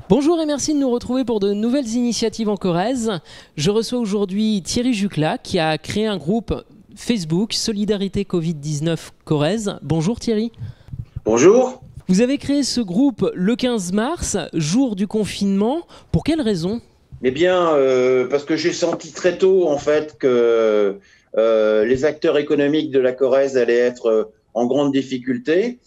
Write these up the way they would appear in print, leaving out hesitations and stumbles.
Bonjour et merci de nous retrouver pour de nouvelles initiatives en Corrèze. Je reçois aujourd'hui Thierry Juclat qui a créé un groupe Facebook Solidarité Covid-19 Corrèze. Bonjour Thierry. Bonjour. Vous avez créé ce groupe le 15 mars, jour du confinement. Pour quelle raison ? Eh bien, parce que j'ai senti très tôt en fait que les acteurs économiques de la Corrèze allaient être en grande difficulté.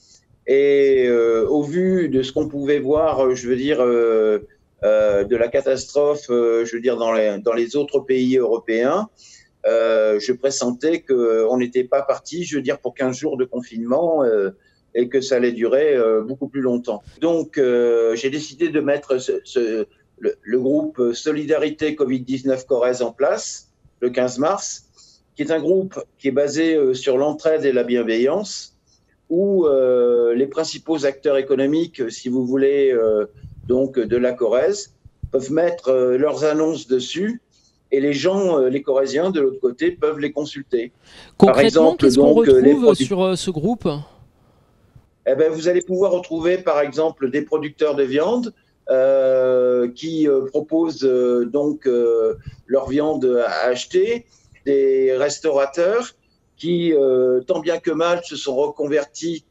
Et au vu de ce qu'on pouvait voir, je veux dire, de la catastrophe, je veux dire, dans les autres pays européens, je pressentais qu'on n'était pas parti, je veux dire, pour 15 jours de confinement et que ça allait durer beaucoup plus longtemps. Donc, j'ai décidé de mettre le groupe Solidarité Covid-19 Corrèze en place le 15 mars, qui est un groupe qui est basé sur l'entraide et la bienveillance, où les principaux acteurs économiques, si vous voulez, donc de la Corrèze, peuvent mettre leurs annonces dessus et les gens, les Corréziens de l'autre côté, peuvent les consulter. Concrètement, qu'est-ce qu'on retrouve sur ce groupe ? Eh ben, vous allez pouvoir retrouver, par exemple, des producteurs de viande qui proposent donc leur viande à acheter, des restaurateurs qui, tant bien que mal, se sont reconvertis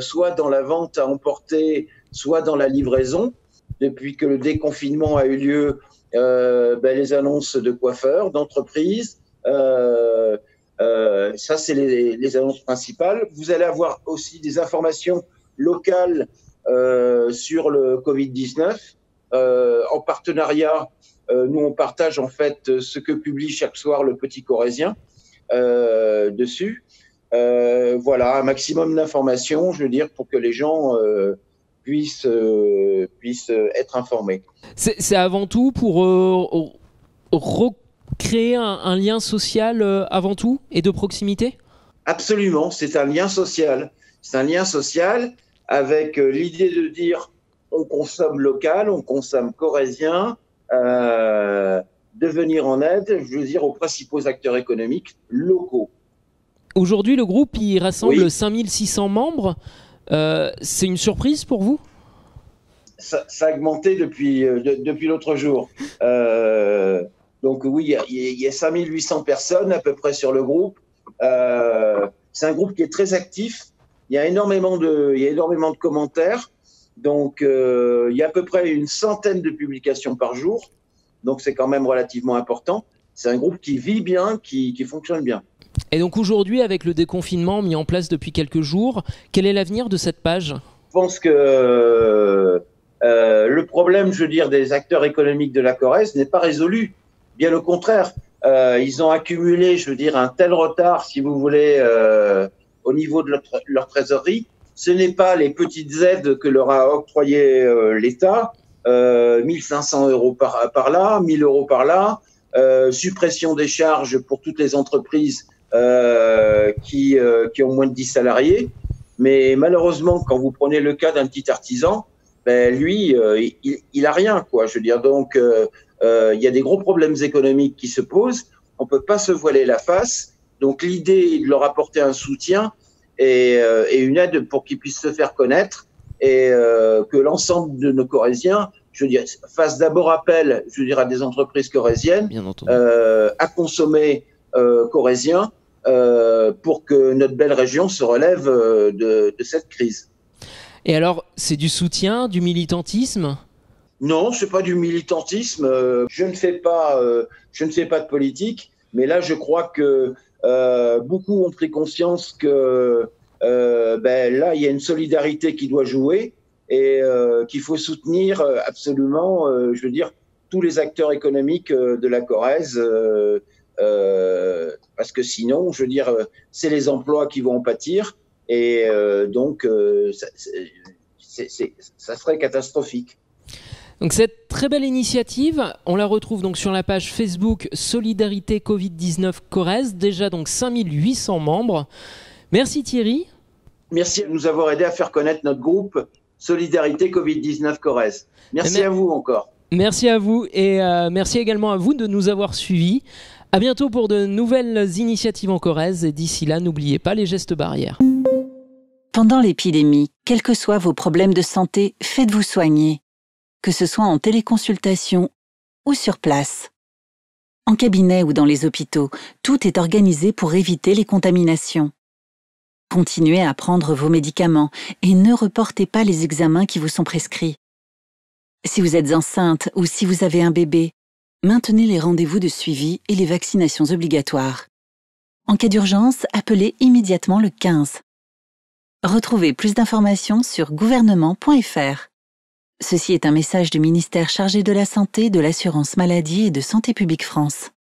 soit dans la vente à emporter, soit dans la livraison. Depuis que le déconfinement a eu lieu, les annonces de coiffeurs, d'entreprises, ça c'est les annonces principales. Vous allez avoir aussi des informations locales sur le Covid-19. En partenariat, nous on partage en fait ce que publie chaque soir le Petit Corrézien dessus. Voilà, un maximum d'informations, je veux dire, pour que les gens puissent être informés. C'est avant tout pour recréer un lien social avant tout et de proximité ? Absolument, c'est un lien social. C'est un lien social avec l'idée de dire on consomme local, on consomme corrézien, de venir en aide, je veux dire, aux principaux acteurs économiques locaux. Aujourd'hui, le groupe il rassemble Oui. 5600 membres. C'est une surprise pour vous ? Ça a augmenté depuis l'autre jour. Donc oui, il y a 5800 personnes à peu près sur le groupe. C'est un groupe qui est très actif. Il y a énormément de commentaires. Donc il y a à peu près une centaine de publications par jour. Donc c'est quand même relativement important. C'est un groupe qui vit bien, qui fonctionne bien. Et donc aujourd'hui, avec le déconfinement mis en place depuis quelques jours, quel est l'avenir de cette page ? Je pense que le problème, je veux dire, des acteurs économiques de la Corrèze n'est pas résolu. Bien au contraire, ils ont accumulé, je veux dire, un tel retard, si vous voulez, au niveau de leur trésorerie. Ce n'est pas les petites aides que leur a octroyé l'État, 1500 € par là, 1000 € par là, suppression des charges pour toutes les entreprises qui ont moins de 10 salariés. Mais malheureusement, quand vous prenez le cas d'un petit artisan, lui, il a rien, quoi. Je veux dire, donc, il y a des gros problèmes économiques qui se posent. On peut pas se voiler la face. Donc, l'idée est de leur apporter un soutien et une aide pour qu'ils puissent se faire connaître et que l'ensemble de nos Corréziens, je veux dire, fassent d'abord appel, je veux dire, à des entreprises corréziennes à consommer corrézien pour que notre belle région se relève de cette crise. Et alors, c'est du soutien, du militantisme ? Non, c'est pas du militantisme. Je ne fais pas de politique, mais là, je crois que beaucoup ont pris conscience que là, il y a une solidarité qui doit jouer et qu'il faut soutenir absolument, je veux dire, tous les acteurs économiques de la Corrèze, parce que sinon, je veux dire, c'est les emplois qui vont en pâtir et donc ça serait catastrophique. Donc cette très belle initiative, on la retrouve donc sur la page Facebook Solidarité Covid-19 Corrèze, déjà donc 5800 membres. Merci Thierry. Merci de nous avoir aidé à faire connaître notre groupe Solidarité Covid-19 Corrèze. Merci à vous encore. Merci à vous et merci également à vous de nous avoir suivis. À bientôt pour de nouvelles initiatives en Corrèze et d'ici là, n'oubliez pas les gestes barrières. Pendant l'épidémie, quels que soient vos problèmes de santé, faites-vous soigner. que ce soit en téléconsultation ou sur place. En cabinet ou dans les hôpitaux, tout est organisé pour éviter les contaminations. Continuez à prendre vos médicaments et ne reportez pas les examens qui vous sont prescrits. Si vous êtes enceinte ou si vous avez un bébé, maintenez les rendez-vous de suivi et les vaccinations obligatoires. En cas d'urgence, appelez immédiatement le 15. Retrouvez plus d'informations sur gouvernement.fr. Ceci est un message du ministère chargé de la Santé, de l'Assurance Maladie et de Santé publique France.